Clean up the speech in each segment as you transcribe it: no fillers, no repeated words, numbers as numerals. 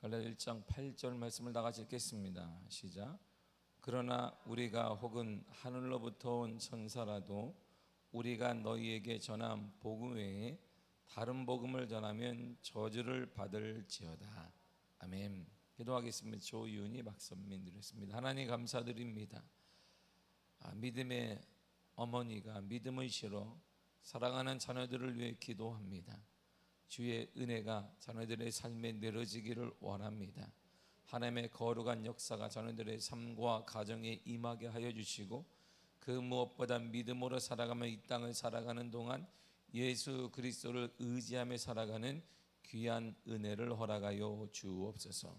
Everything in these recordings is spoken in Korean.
갈라디아 1장 8절 말씀을 다 같이 읽겠습니다. 시작. 그러나 우리가 혹은 하늘로부터 온 천사라도 우리가 너희에게 전한 복음 외에 다른 복음을 전하면 저주를 받을지어다. 아멘. 기도하겠습니다. 조윤희 박선민 드렸습니다. 하나님 감사드립니다. 믿음의 어머니가 믿음의 시로 사랑하는 자녀들을 위해 기도합니다. 주의 은혜가 자녀들의 삶에 내려지기를 원합니다. 하나님의 거룩한 역사가 자녀들의 삶과 가정에 임하게 하여 주시고, 그 무엇보다 믿음으로 살아가며 이 땅을 살아가는 동안 예수 그리스도를 의지하며 살아가는 귀한 은혜를 허락하여 주옵소서.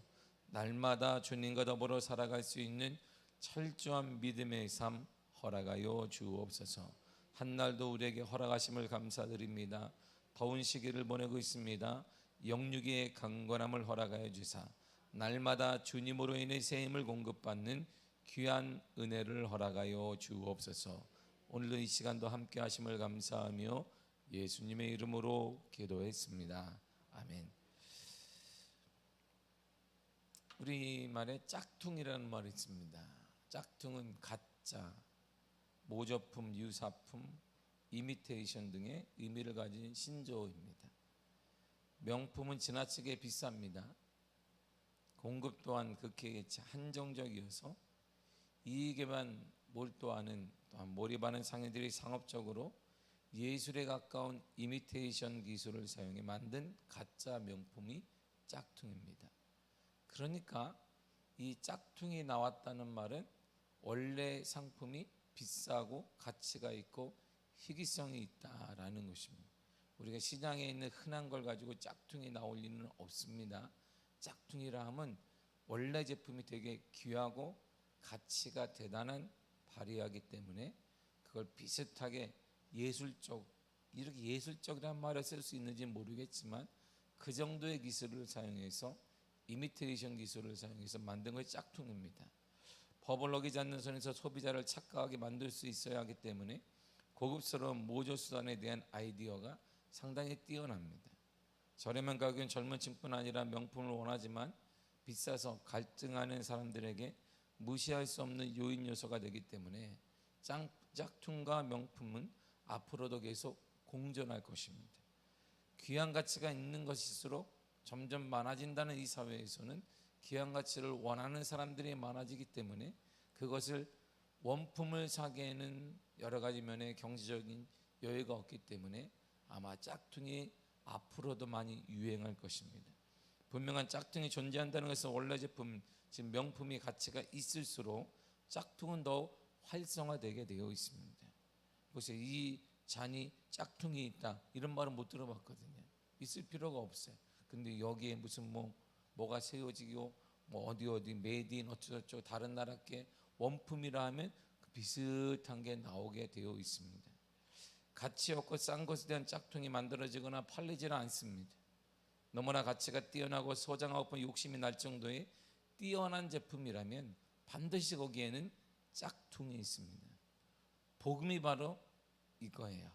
날마다 주님과 더불어 살아갈 수 있는 철저한 믿음의 삶 허락하여 주옵소서. 한날도 우리에게 허락하심을 감사드립니다. 더운 시기를 보내고 있습니다. 영육의 강건함을 허락하여 주사 날마다 주님으로 인해 새 힘을 공급받는 귀한 은혜를 허락하여 주옵소서. 오늘도 이 시간도 함께 하심을 감사하며 예수님의 이름으로 기도했습니다. 아멘. 우리말에 짝퉁이라는 말이 있습니다. 짝퉁은 가짜, 모조품, 유사품, 이미테이션 등의 의미를 가진 신조어입니다. 명품은 지나치게 비쌉니다. 공급 또한 극히 한정적이어서 이익에만 몰두하는, 또한 몰입하는 상인들이 상업적으로 예술에 가까운 이미테이션 기술을 사용해 만든 가짜 명품이 짝퉁입니다. 그러니까 이 짝퉁이 나왔다는 말은 원래 상품이 비싸고 가치가 있고 희귀성이 있다라는 것입니다. 우리가 시장에 있는 흔한 걸 가지고 짝퉁이 나올 리는 없습니다. 짝퉁이라 하면 원래 제품이 되게 귀하고 가치가 대단한 발휘하기 때문에 그걸 비슷하게 이렇게 예술적이라는 말을 쓸 수 있는지 모르겠지만 그 정도의 기술을 사용해서, 이미테이션 기술을 사용해서 만든 것이 짝퉁입니다. 법을 어기지 않는 선에서 소비자를 착각하게 만들 수 있어야 하기 때문에 고급스러운 모조 수단에 대한 아이디어가 상당히 뛰어납니다. 저렴한 가격은 젊은 층뿐 아니라 명품을 원하지만 비싸서 갈등하는 사람들에게 무시할 수 없는 요인 요소가 되기 때문에 짝퉁과 명품은 앞으로도 계속 공존할 것입니다. 귀한 가치가 있는 것일수록 점점 많아진다는 이 사회에서는 귀한 가치를 원하는 사람들이 많아지기 때문에 그것을 원품을 사기에는 여러 가지 면의 경제적인 여유가 없기 때문에 아마 짝퉁이 앞으로도 많이 유행할 것입니다. 분명한 짝퉁이 존재한다는 것은 원래 제품, 즉 명품이 가치가 있을수록 짝퉁은 더 활성화되게 되어 있습니다. 보세요. 이 잔이 짝퉁이 있다, 이런 말은 못 들어봤거든요. 있을 필요가 없어요. 근데 여기에 무슨 뭐가 세워지고 어디 메이드인 어쩌고저쩌고 다른 나라께 원품이라 하면 그 비슷한 게 나오게 되어 있습니다. 가치 없고 싼 것에 대한 짝퉁이 만들어지거나 팔리지는 않습니다. 너무나 가치가 뛰어나고 소장하고 욕심이 날 정도의 뛰어난 제품이라면 반드시 거기에는 짝퉁이 있습니다. 복음이 바로 이거예요.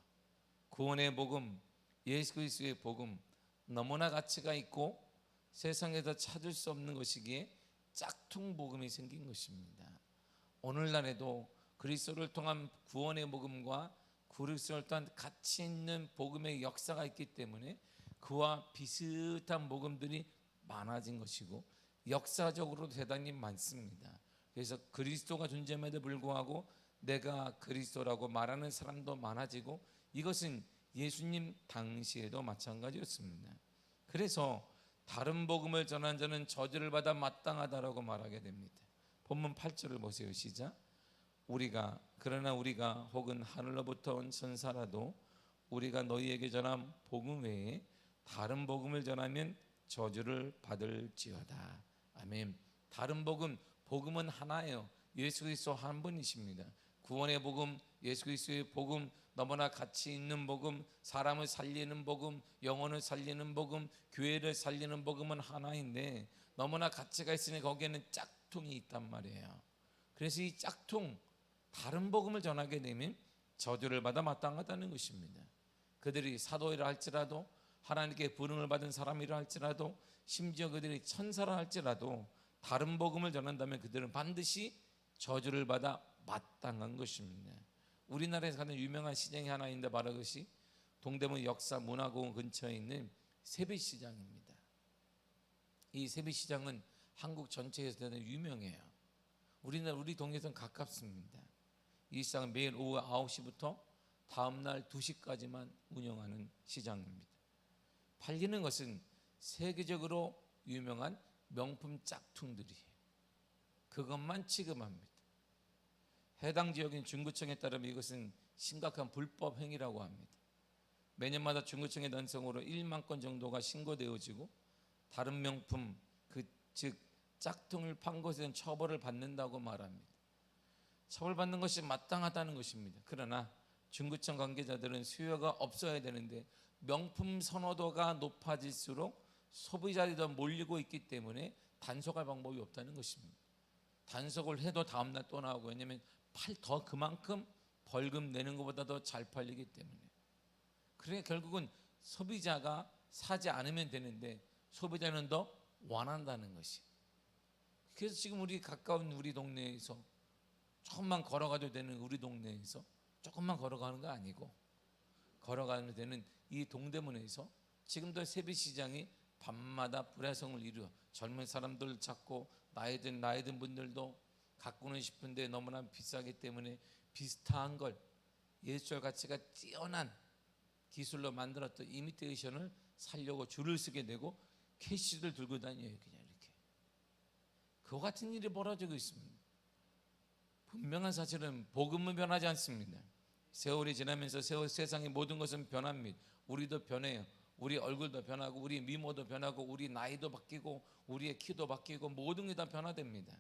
구원의 복음, 예수 그리스도의 복음, 너무나 가치가 있고 세상에서 찾을 수 없는 것이기에 짝퉁 복음이 생긴 것입니다. 오늘날에도 그리스도를 통한 구원의 복음과 그리스도를 통한 가치 있는 복음의 역사가 있기 때문에 그와 비슷한 복음들이 많아진 것이고 역사적으로 대단히 많습니다. 그래서 그리스도가 존재함에도 불구하고 내가 그리스도라고 말하는 사람도 많아지고, 이것은 예수님 당시에도 마찬가지였습니다. 그래서 다른 복음을 전한 자는 저주를 받아 마땅하다라고 말하게 됩니다. 본문 8절을 보세요. 시작. 그러나 우리가 혹은 하늘로부터 온 천사라도 우리가 너희에게 전한 복음 외에 다른 복음을 전하면 저주를 받을지어다. 아멘. 다른 복음은 하나예요. 예수 그리스도 한 분이십니다. 구원의 복음, 예수 그리스도의 복음, 너무나 가치 있는 복음, 사람을 살리는 복음, 영혼을 살리는 복음, 교회를 살리는 복음은 하나인데 너무나 가치가 있으니 거기에는 짝퉁이 있단 말이에요. 그래서 이 짝퉁, 다른 복음을 전하게 되면 저주를 받아 마땅하다는 것입니다. 그들이 사도이라 할지라도, 하나님께 부름을 받은 사람이라 할지라도, 심지어 그들이 천사라 할지라도 다른 복음을 전한다면 그들은 반드시 저주를 받아 마땅한 것입니다. 우리나라에서 가장 유명한 시장이 하나 있는데 바로 그것이 동대문 역사 문화공원 근처에 있는 세비시장입니다. 이 세비시장은 한국 전체에서 대단히 유명해요. 우리 동네에서는 가깝습니다. 이 시장은 매일 오후 9시부터 다음날 2시까지만 운영하는 시장입니다. 팔리는 것은 세계적으로 유명한 명품 짝퉁들이에요. 그것만 취급합니다. 해당 지역인 중구청에 따르면 이것은 심각한 불법 행위라고 합니다. 매년마다 중구청의 단속으로 1만 건 정도가 신고되어지고 다른 명품 즉 짝퉁을 판 것에 처벌을 받는다고 말합니다. 처벌받는 것이 마땅하다는 것입니다. 그러나 중구청 관계자들은 수요가 없어야 되는데 명품 선호도가 높아질수록 소비자들이 더 몰리고 있기 때문에 단속할 방법이 없다는 것입니다. 단속을 해도 다음날 또 나오고, 왜냐하면 더 그만큼 벌금 내는 것보다 더 잘 팔리기 때문에. 그러니까 결국은 소비자가 사지 않으면 되는데 소비자는 더 원한다는 것이. 그래서 지금 우리 가까운 우리 동네에서 조금만 걸어가도 되는 우리 동네에서 조금만 걸어가는 거 아니고 걸어가는 데는 이 동대문에서 지금도 세비시장이 밤마다 불화성을 이루어 젊은 사람들 찾고 나이 든 분들도 갖고는 싶은데 너무나 비싸기 때문에 비슷한 걸 예술 가치가 뛰어난 기술로 만들었던 이미테이션을 사려고 줄을 서게 되고 캐시를 들고 다녀요. 그냥 이렇게. 그와 같은 일이 벌어지고 있습니다. 분명한 사실은 복음은 변하지 않습니다. 세월이 지나면서 세상의 모든 것은 변합니다. 우리도 변해요. 우리 얼굴도 변하고 우리 미모도 변하고 우리 나이도 바뀌고 우리의 키도 바뀌고 모든 게 다 변화됩니다.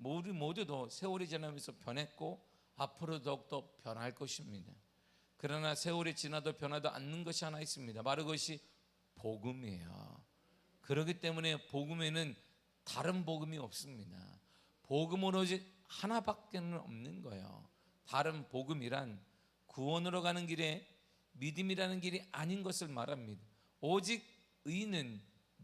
우리 모두도 세월이 지나면서 변했고 앞으로 더욱더 변할 것입니다. 그러나 세월이 지나도 변하지 않는 것이 하나 있습니다. 바로 그것이 복음이에요. 그렇기 때문에 복음에는 다른 복음이 없습니다. 복음은 오직 하나밖에 없는 거예요. 다른 복음이란 구원으로 가는 길에 믿음이라는 길이 아닌 것을 말합니다. 오직 의인은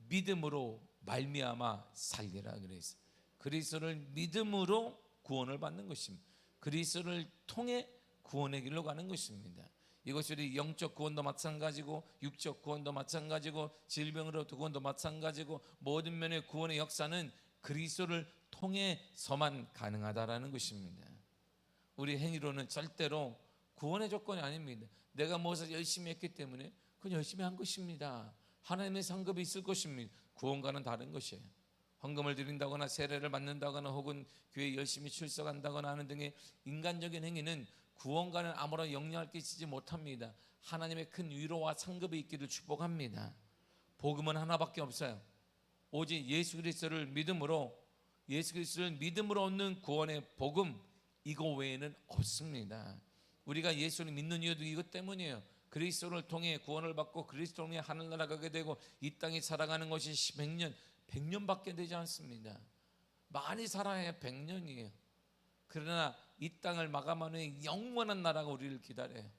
믿음으로 말미암아 살리라 그랬어요. 그리스도를 믿음으로 구원을 받는 것입니다. 그리스도를 통해 구원의 길로 가는 것입니다. 이것이 우리 영적 구원도 마찬가지고 육적 구원도 마찬가지고 질병으로부터 구원도 마찬가지고 모든 면의 구원의 역사는 그리스도를 통해서만 가능하다라는 것입니다. 우리 행위로는 절대로 구원의 조건이 아닙니다. 내가 무엇을 열심히 했기 때문에 그건 열심히 한 것입니다. 하나님의 상급이 있을 것입니다. 구원과는 다른 것이에요. 헌금을 드린다거나 세례를 받는다거나 혹은 교회에 열심히 출석한다거나 하는 등의 인간적인 행위는 구원과는 아무런 영향을 끼치지 못합니다. 하나님의 큰 위로와 상급이 있기를 축복합니다. 복음은 하나밖에 없어요. 오직 예수 그리스도를 믿음으로 얻는 구원의 복음, 이거 외에는 없습니다. 우리가 예수를 믿는 이유도 이것 때문이에요. 그리스도를 통해 구원을 받고 그리스도를 통해 하늘나라 가게 되고 이 땅에 살아가는 것이 100년밖에 되지 않습니다. 많이 살아야 100년이에요. 그러나 이 땅을 마감하는 영원한 나라가 우리를 기다려요.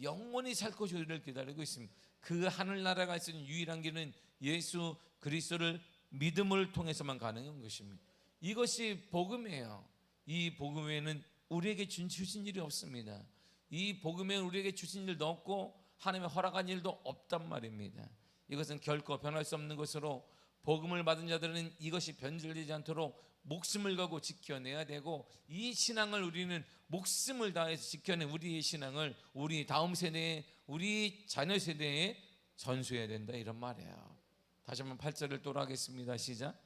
영원히 살 것이 우리를 기다리고 있습니다. 그 하늘나라가 갈 수 있는 유일한 길은 예수 그리스도를 믿음을 통해서만 가능한 것입니다. 이것이 복음이에요. 이 복음 외에는 우리에게 주신 일이 없습니다. 이 복음에 우리에게 주신 일도 없고 하나님의 허락한 일도 없단 말입니다. 이것은 결코 변할 수 없는 것으로 복음을 받은 자들은 이것이 변질되지 않도록 목숨을 걸고 지켜내야 되고, 이 신앙을 우리는 목숨을 다해서 지켜낸 우리의 신앙을 우리 다음 세대에, 우리 자녀 세대에 전수해야 된다, 이런 말이에요. 다시 한번 8절을 또하겠습니다. 시작.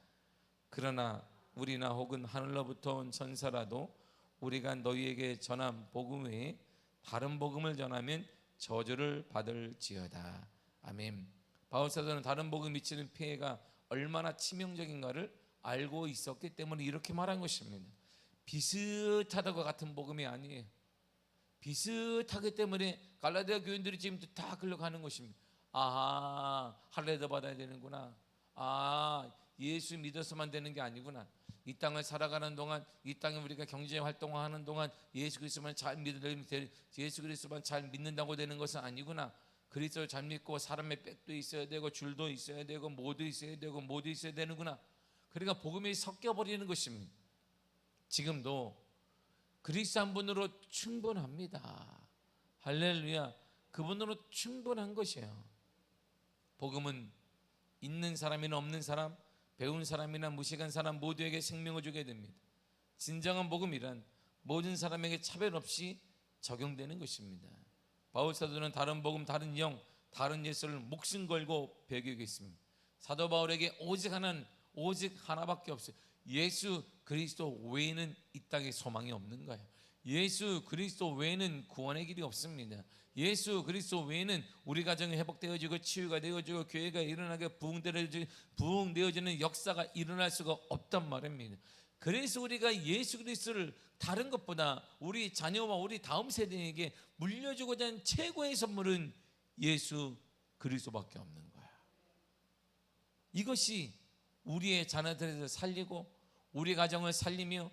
그러나 우리나 혹은 하늘로부터 온 천사라도 우리가 너희에게 전한 복음 외에 다른 복음을 전하면 저주를 받을지어다. 아멘. 바울 사도는 다른 복음 미치는 피해가 얼마나 치명적인가를 알고 있었기 때문에 이렇게 말한 것입니다. 비슷하다고 같은 복음이 아니에요. 비슷하기 때문에 갈라디아 교인들이 지금 다 끌려가는 것입니다. 아하, 할례도 받아야 되는구나. 예수 믿어서만 되는 게 아니구나. 이 땅을 살아가는 동안, 이 땅에 우리가 경제 활동을 하는 동안 예수 그리스도만 잘 믿는다고 되는 것은 아니구나. 그리스도를 잘 믿고 사람의 백도 있어야 되고 줄도 있어야 되고 모도 있어야 되고 모도 있어야 되는구나. 그러니까 복음이 섞여버리는 것입니다. 지금도 그리스도 한 분으로 충분합니다. 할렐루야. 그분으로 충분한 것이에요. 복음은 있는 사람이나 없는 사람, 배운 사람이나 무식한 사람 모두에게 생명을 주게 됩니다. 진정한 복음이란 모든 사람에게 차별 없이 적용되는 것입니다. 바울 사도는 다른 복음, 다른 영, 다른 예수를 목숨 걸고 배교했습니다. 사도 바울에게 오직 하나밖에 없어요. 예수 그리스도 외에는 이 땅에 소망이 없는 거예요. 예수 그리스도 외에는 구원의 길이 없습니다. 예수 그리스도 외에는 우리 가정이 회복되어지고 치유가 되어지고 교회가 일어나게 부흥되어지는 역사가 일어날 수가 없단 말입니다. 그래서 우리가 예수 그리스도를 다른 것보다 우리 자녀와 우리 다음 세대에게 물려주고자 하는 최고의 선물은 예수 그리스도밖에 없는 거야. 이것이 우리의 자녀들을 살리고 우리 가정을 살리며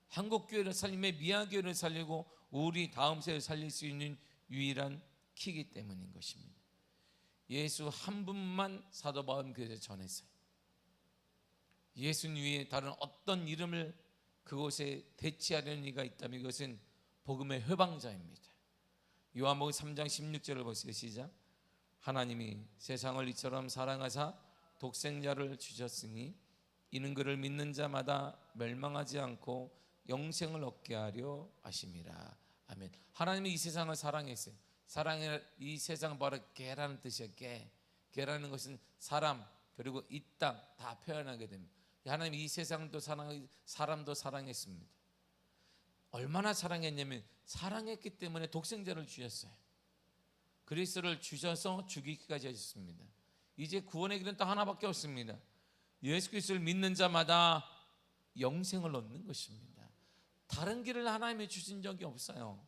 한국교회를 살리며 미아교회를 살리고 우리 다음 세대를 살릴 수 있는 유일한 키이기 때문인 것입니다. 예수 한 분만 사도 바울은 교회에 전했어요. 예수님 위에 다른 어떤 이름을 그곳에 대치하려는 이가 있다면 이것은 복음의 회방자입니다. 요한복음 3장 16절을 보세요. 시작. 하나님이 세상을 이처럼 사랑하사 독생자를 주셨으니 이는 그를 믿는 자마다 멸망하지 않고 영생을 얻게 하려 하심이라. 아멘. 하나님이 이 세상을 사랑했어요. 사랑의 이 세상 바로 개라는 뜻이에요. 개라는 것은 사람 그리고 이 땅 다 표현하게 됩니다. 하나님이 이 세상도 사랑하고 사람도 사랑했습니다. 얼마나 사랑했냐면 사랑했기 때문에 독생자를 주셨어요. 그리스도를 주셔서 죽이기까지 하셨습니다. 이제 구원의 길은 또 하나밖에 없습니다. 예수 그리스도를 믿는 자마다 영생을 얻는 것입니다. 다른 길을 하나님이 주신 적이 없어요.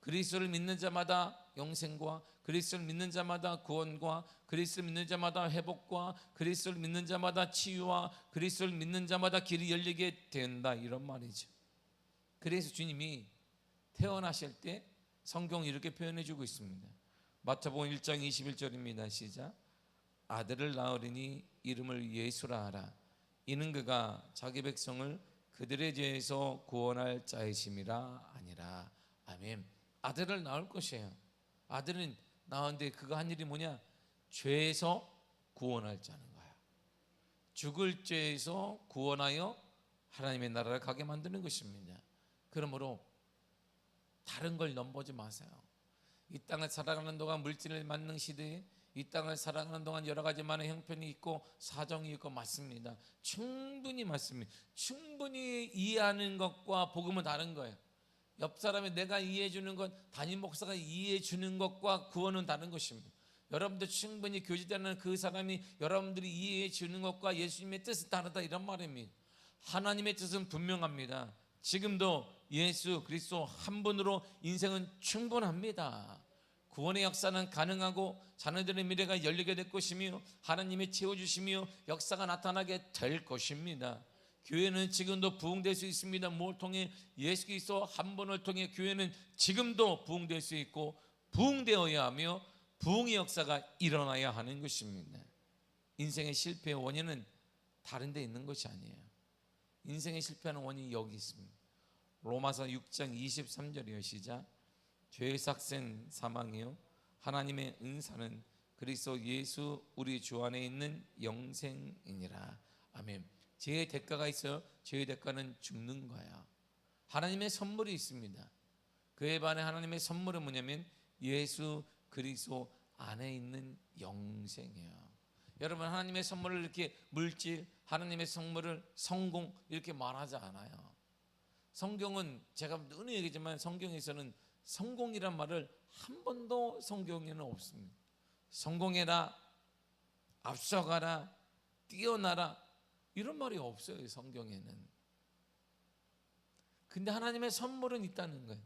그리스도를 믿는 자마다 영생과 그리스도를 믿는 자마다 구원과 그리스도를 믿는 자마다 회복과 그리스도를 믿는 자마다 치유와 그리스도를 믿는 자마다 길이 열리게 된다, 이런 말이죠. 그래서 주님이 태어나실 때 성경이 이렇게 표현해 주고 있습니다. 마태복음 1장 21절입니다. 시작. 아들을 낳으리니 이름을 예수라 하라. 이는 그가 자기 백성을 그들의 죄에서 구원할 자이심이라 아니라. 아멘. 아들을 낳을 것이에요. 아들은 낳았는데 그가 한 일이 뭐냐? 죄에서 구원할 자는 거야. 죽을 죄에서 구원하여 하나님의 나라를 가게 만드는 것입니다. 그러므로 다른 걸 넘보지 마세요. 이 땅을 살아가는 동안 물질을 맞는 시대에 이 땅을 살아가는 동안 여러 가지 많은 형편이 있고 사정이 있고 맞습니다. 충분히 맞습니다. 충분히 이해하는 것과 복음은 다른 거예요. 옆 사람이 내가 이해해 주는 것, 담임 목사가 이해해 주는 것과 구원은 다른 것입니다. 여러분들 충분히 교제되는 그 사람이 여러분들이 이해해 주는 것과 예수님의 뜻은 다르다, 이런 말입니다. 하나님의 뜻은 분명합니다. 지금도 예수 그리스도 한 분으로 인생은 충분합니다. 구원의 역사는 가능하고 자녀들의 미래가 열리게 될 것이며 하나님이 채워주시며 역사가 나타나게 될 것입니다. 교회는 지금도 부흥될 수 있습니다. 뭘 통해? 예수 그리스도 한 분을 통해 교회는 지금도 부흥될 수 있고 부흥되어야 하며 부흥의 역사가 일어나야 하는 것입니다. 인생의 실패의 원인은 다른 데 있는 것이 아니에요. 인생의 실패하는 원인이 여기 있습니다. 로마서 6장 23절이요. 시작. 죄의 삭은 사망이요 하나님의 은사는 그리스도 예수 우리 주 안에 있는 영생이니라. 아멘. 죄의 대가가 있어요. 죄의 대가는 죽는 거야. 하나님의 선물이 있습니다. 그에 반해 하나님의 선물은 뭐냐면 예수 그리스도 안에 있는 영생이에요. 여러분, 하나님의 선물을 이렇게 물질, 하나님의 선물을 성공 이렇게 말하지 않아요. 성경은 제가 늘 얘기하지만 성경에서는 성공이란 말을 한 번도 성경에는 없습니다. 성공해라, 앞서가라, 뛰어나라 이런 말이 없어요, 성경에는. 근데 하나님의 선물은 있다는 거예요.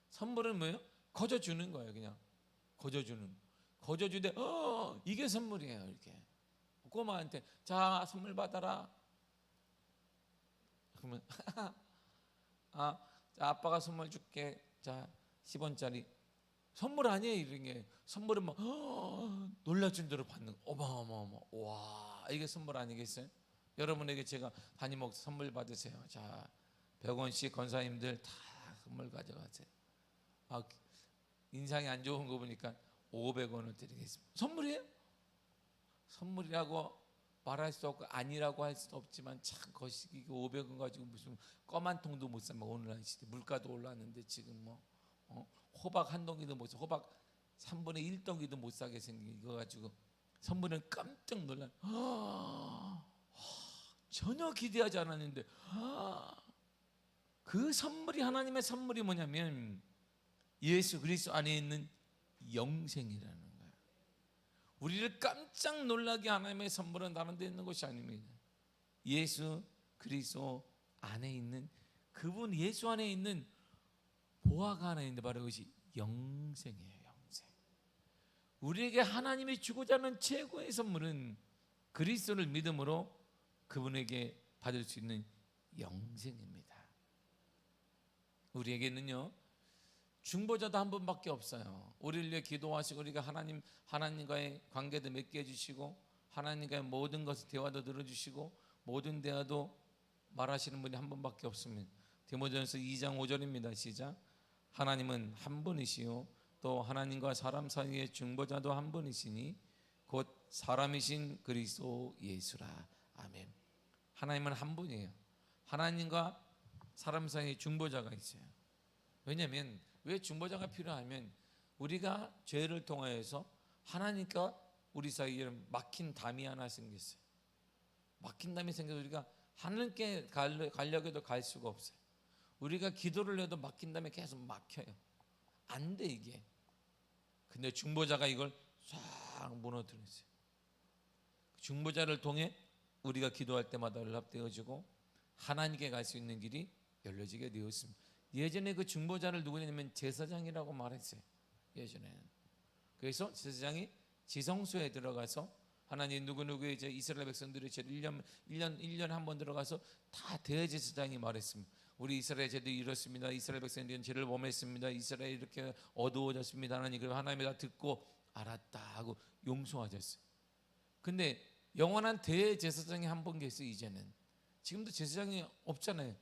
선물은 뭐예요? 거저주는 거예요. 그냥 거저주되 이게 선물이에요. 이렇게 꼬마한테 자 선물 받아라. 그러면 자, 아빠가 선물 줄게. 자 10원짜리. 선물 아니에요. 이런 게 선물은 막 놀라준 대로 받는 어마어마어마. 와, 이게 선물 아니겠어요? 여러분에게 제가 담임 목사 선물 받으세요. 자, 100원씩 권사님들 다 선물 가져가세요. 아, 인상이 안 좋은 거 보니까 500원을 드리겠습니다. 선물이에요? 선물이라고 말할 수 없고 아니라고 할 수도 없지만 참 거시기 500원 가지고 무슨 껌 한 통도 못 사. 오늘날 시대 물가도 올랐는데 지금 뭐 호박 한 덩이도 못 사. 호박 3분의 1덩이도 못 사게 생긴 이거 가지고 선물은 깜짝 놀라. 전혀 기대하지 않았는데 그 선물이 하나님의 선물이 뭐냐면 예수 그리스도 안에 있는 영생이라는 거예요. 우리를 깜짝 놀라게 하나님의 선물은 다른 데 있는 것이 아닙니다. 예수 그리스도 안에 있는 그분 예수 안에 있는 보화가 하나 있는데 바로 그것이 영생이에요. 영생. 우리에게 하나님이 주고자 하는 최고의 선물은 그리스도를 믿음으로 그분에게 받을 수 있는 영생입니다. 우리에게는요 중보자도 한 분밖에 없어요. 우리를 위해 기도하시고 우리가 하나님과의 관계도 맺게 해주시고 하나님과의 모든 것을 대화도 들어주시고 모든 대화도 말하시는 분이 한 분밖에 없습니다. 디모데전서 2장 5절입니다. 시작. 하나님은 한 분이시요 또 하나님과 사람 사이의 중보자도 한 분이시니 곧 사람이신 그리스도 예수라. 아멘. 하나님은 한 분이에요. 하나님과 사람 사이에 중보자가 있어요. 왜냐하면 왜 중보자가 필요하면 우리가 죄를 통하여서 하나님과 우리 사이에 막힌 담이 하나 생겼어요. 막힌 담이 생겨서 우리가 하나님께 가려고 해도 갈 수가 없어요. 우리가 기도를 해도 막힌 담에 계속 막혀요. 안 돼 이게. 근데 중보자가 이걸 싹 무너뜨렸어요. 중보자를 통해 우리가 기도할 때마다 연락되어지고 하나님께 갈 수 있는 길이 열려지게 되었습니다. 예전에 그 중보자를 누구냐면 제사장이라고 말했어요. 예전에는. 그래서 제사장이 지성소에 들어가서 하나님 누구누구의 이제 이스라엘 백성들이 1년에 한 번 들어가서 다 대제사장이 말했습니다. 우리 이스라엘 제들이 이렇습니다. 이스라엘 백성들은 죄를 범했습니다. 이스라엘이 이렇게 어두워졌습니다. 하나님이 다 듣고 알았다 하고 용서하셨어요. 근데 영원한 대제사장이 한 번 계세요. 이제는 지금도 제사장이 없잖아요.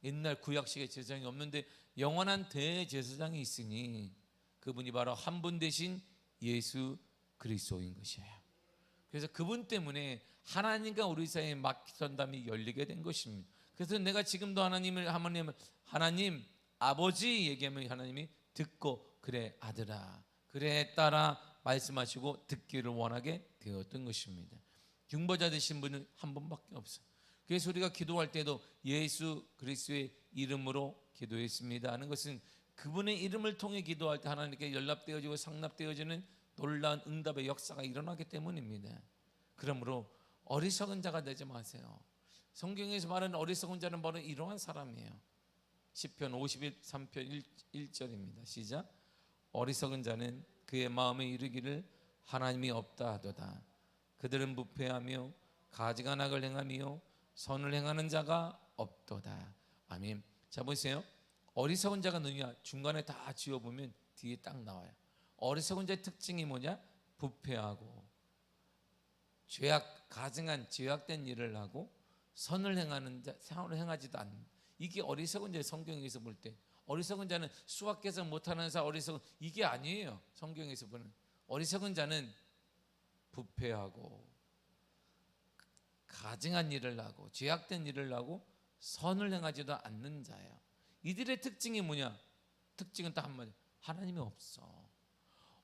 옛날 구약식의 제사장이 없는데 영원한 대제사장이 있으니 그분이 바로 한 분 대신 예수 그리스도인 것이에요. 그래서 그분 때문에 하나님과 우리 사이에 막힌 담이 열리게 된 것입니다. 그래서 내가 지금도 하나님 아버지 얘기하면 하나님이 듣고 그래 아들아 그래 딸아 말씀하시고 듣기를 원하게 되었던 것입니다. 중보자 되신 분은 한 분밖에 없어요. 그래서 우리가 기도할 때도 예수 그리스도의 이름으로 기도했습니다 하는 것은 그분의 이름을 통해 기도할 때 하나님께 연락되어지고 상납되어지는 놀라운 응답의 역사가 일어나기 때문입니다. 그러므로 어리석은 자가 되지 마세요. 성경에서 말하는 어리석은 자는 바로 이러한 사람이에요. 시편 53편 1절입니다. 시작. 어리석은 자는 그의 마음에 이르기를 하나님이 없다 하도다. 그들은 부패하며 가증한 악을 행하며 선을 행하는 자가 없도다. 아멘. 자 보세요. 어리석은 자가 누구냐? 중간에 다 지워보면 뒤에 딱 나와요. 어리석은 자의 특징이 뭐냐? 부패하고 가증한 죄악된 일을 하고 선을 행하는 자, 선을 행하지도 않는. 이게 어리석은 자의 성경에서 볼 때 어리석은 자는 수학 계산 못하는 자 어리석은 이게 아니에요. 성경에서 보는 어리석은 자는 부패하고 가증한 일을 하고 죄악된 일을 하고 선을 행하지도 않는 자예요. 이들의 특징이 뭐냐? 특징은 딱 한마디. 하나님이 없어.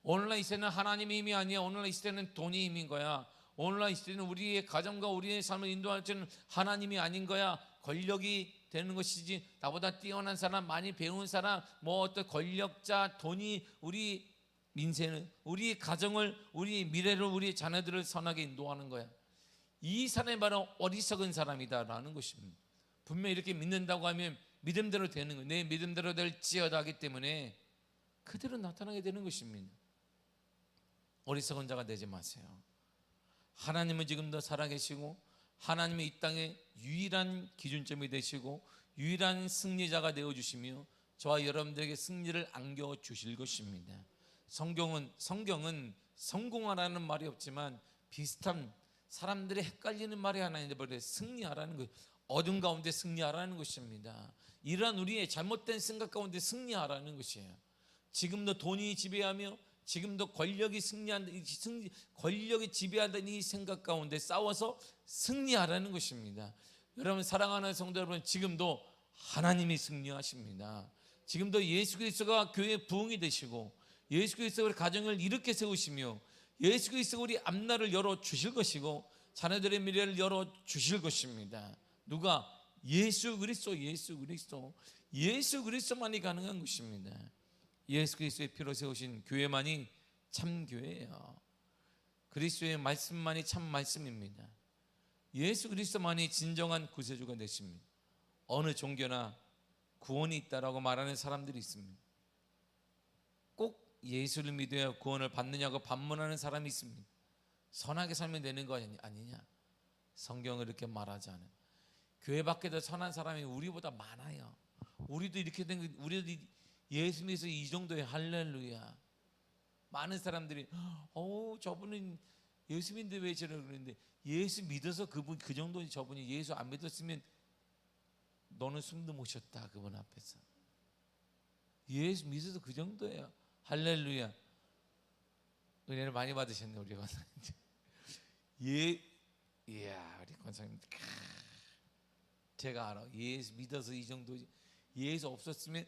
오늘날 이 시대는 하나님의 힘이 아니야. 오늘날 이 시대는 돈이 힘인 거야. 오늘날 이 시대는 우리의 가정과 우리의 삶을 인도할 때는 하나님이 아닌 거야. 권력이 되는 것이지 나보다 뛰어난 사람, 많이 배운 사람, 뭐 어떤 권력자, 돈이 우리 민생을, 우리 가정을, 우리 미래를, 우리 자녀들을 선하게 인도하는 거야. 이 사람이 바로 어리석은 사람이다라는 것입니다. 분명히 이렇게 믿는다고 하면 믿음대로 되는 거예요. 내 믿음대로 될지어다 하기 때문에 그대로 나타나게 되는 것입니다. 어리석은 자가 되지 마세요. 하나님은 지금도 살아계시고 하나님의 이 땅의 유일한 기준점이 되시고 유일한 승리자가 되어주시며 저와 여러분들에게 승리를 안겨주실 것입니다. 성경은 성공하라는 말이 없지만 비슷한 사람들이 헷갈리는 말이 하나 있는데 바로 승리하라는 거, 어둠 가운데 승리하라는 것입니다. 이러한 우리의 잘못된 생각 가운데 승리하라는 것이에요. 지금도 돈이 지배하며 지금도 권력이 권력이 지배한다는 이 생각 가운데 싸워서 승리하라는 것입니다. 여러분 사랑하는 성도 여러분, 지금도 하나님이 승리하십니다. 지금도 예수 그리스도가 교회의 부흥이 되시고 예수 그리스도가 우리 가정을 이렇게 세우시며 예수 그리스도가 우리 앞날을 열어주실 것이고 자녀들의 미래를 열어주실 것입니다. 누가? 예수 그리스도만이 가능한 것입니다. 예수 그리스도의 피로 세우신 교회만이 참 교회예요. 그리스도의 말씀만이 참 말씀입니다. 예수 그리스도만이 진정한 구세주가 되십니다. 어느 종교나 구원이 있다라고 말하는 사람들이 있습니다. 꼭 예수를 믿어야 구원을 받느냐고 반문하는 사람이 있습니다. 선하게 살면 되는 거 아니냐? 성경은 이렇게 말하지 않아요. 교회 밖에도 선한 사람이 우리보다 많아요. 우리도 이렇게 된 거, 우리도 예수 믿어서 이 정도의 할렐루야. 많은 사람들이 저분은 예수 믿는데 왜 저러는 그러는데, 예수 믿어서 그 정도, 저분이 예수 안 믿었으면 너는 숨도 못 쉬었다 그분 앞에서. 예수 믿어서 그 정도예요. 할렐루야. 은혜를 많이 받으셨네 우리 권사님. 이야 우리 권사님, 제가 알아. 예수 믿어서 이 정도. 예수 없었으면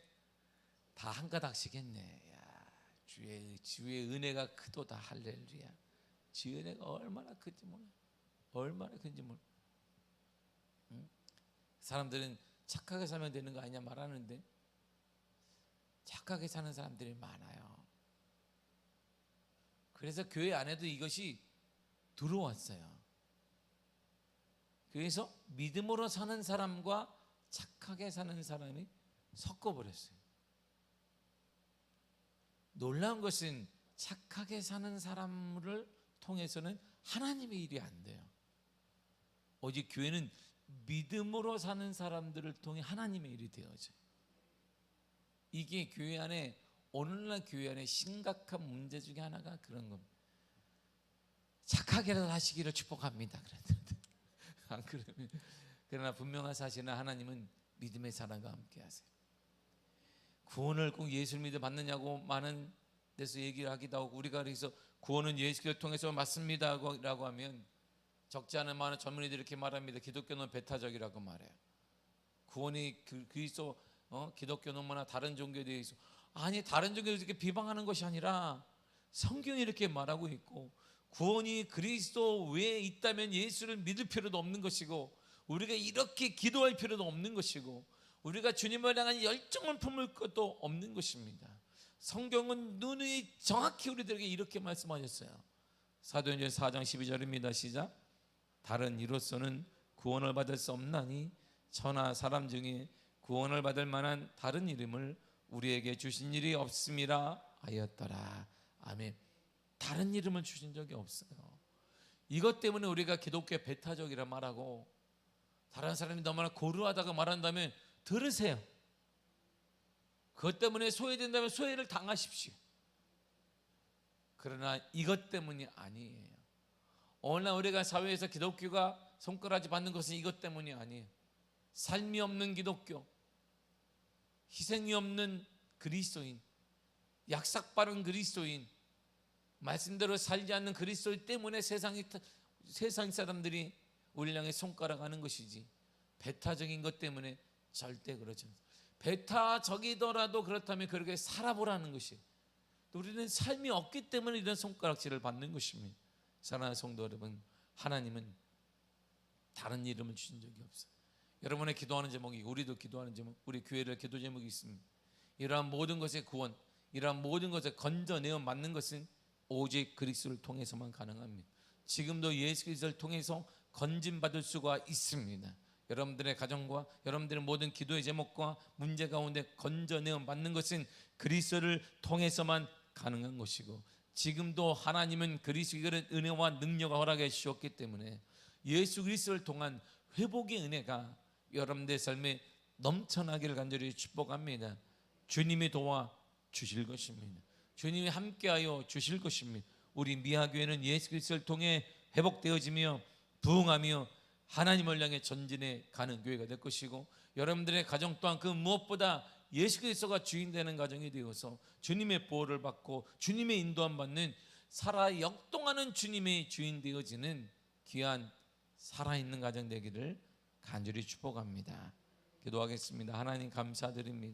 다 한 가닥씩 했네. 야, 주의 은혜가 크도다. 할렐루야. 주의 은혜가 얼마나 큰지 몰라. 얼마나 큰지 몰라. 응? 사람들은 착하게 살면 되는 거 아니냐 말하는데 착하게 사는 사람들이 많아요. 그래서 교회 안에도 이것이 들어왔어요. 그래서 믿음으로 사는 사람과 착하게 사는 사람이 섞어버렸어요. 놀라운 것은 착하게 사는 사람을 통해서는 하나님의 일이 안 돼요. 오직 교회는 믿음으로 사는 사람들을 통해 하나님의 일이 되어져요. 이게 교회 안에, 오늘날 교회 안에 심각한 문제 중에 하나가 그런 겁니다. 착하게라도 하시기를 축복합니다. 안 그러면, 그러나 분명한 사실은 하나님은 믿음의 사람과 함께 하세요. 구원을 꼭 예수를 믿어 받느냐고 많은 데서 얘기를 하기도 하고, 우리가 그래서 구원은 예수를 통해서 맞습니다 라고 하면 적지 않은 많은 전문의들이 이렇게 말합니다. 기독교는 배타적이라고 말해요. 구원이 그리스도, 기독교는 뭐나 다른 종교에 대해서, 아니 다른 종교에 이렇게 비방하는 것이 아니라 성경이 이렇게 말하고 있고, 구원이 그리스도 외에 있다면 예수를 믿을 필요도 없는 것이고, 우리가 이렇게 기도할 필요도 없는 것이고, 우리가 주님을 향한 열정을 품을 것도 없는 것입니다. 성경은 누누이 정확히 우리들에게 이렇게 말씀하셨어요. 사도행전 4장 12절입니다. 시작. 다른 이로서는 구원을 받을 수 없나니 천하 사람 중에 구원을 받을 만한 다른 이름을 우리에게 주신 일이 없음이라 하였더라. 아멘. 다른 이름을 주신 적이 없어요. 이것 때문에 우리가 기독교의 배타적이라 말하고, 다른 사람이 너무나 고루하다고 말한다면 들으세요. 그것 때문에 소외된다면 소외를 당하십시오. 그러나 이것 때문이 아니에요. 오늘날 우리가 사회에서 기독교가 손가락질 받는 것은 이것 때문이 아니에요. 삶이 없는 기독교, 희생이 없는 그리스도인, 약삭빠른 그리스도인, 말씀대로 살지 않는 그리스도 때문에 세상 사람들이 우리를 향해 손가락하는 것이지, 배타적인 것 때문에 절대 그렇지 않습니다. 배타적이더라도 그렇다면 그렇게 살아보라는 것이, 우리는 삶이 없기 때문에 이런 손가락질을 받는 것입니다. 사랑하는 성도 여러분, 하나님은 다른 이름을 주신 적이 없어요. 여러분의 기도하는 제목이, 우리도 기도하는 제목, 우리 교회를 기도 제목이 있습니다. 이러한 모든 것의 구원, 이러한 모든 것을 건져내어 맞는 것은 오직 그리스도를 통해서만 가능합니다. 지금도 예수 그리스도를 통해서 건진받을 수가 있습니다. 여러분들의 가정과 여러분들의 모든 기도의 제목과 문제 가운데 건져내어 맞는 것은 그리스도를 통해서만 가능한 것이고, 지금도 하나님은 그리스도의 은혜와 능력을 허락해 주셨기 때문에 예수 그리스도를 통한 회복의 은혜가 여러분들의 삶에 넘쳐나기를 간절히 축복합니다. 주님이 도와 주실 것입니다. 주님이 함께하여 주실 것입니다. 우리 미아교회는 예수 그리스도를 통해 회복되어지며 부흥하며 하나님을 향해 전진해 가는 교회가 될 것이고, 여러분들의 가정 또한 그 무엇보다 예수 그리스도가 주인 되는 가정이 되어서 주님의 보호를 받고 주님의 인도함 받는 살아 역동하는 주님의 주인 되어지는 귀한 살아있는 가정 되기를 간절히 축복합니다. 기도하겠습니다. 하나님 감사드립니다.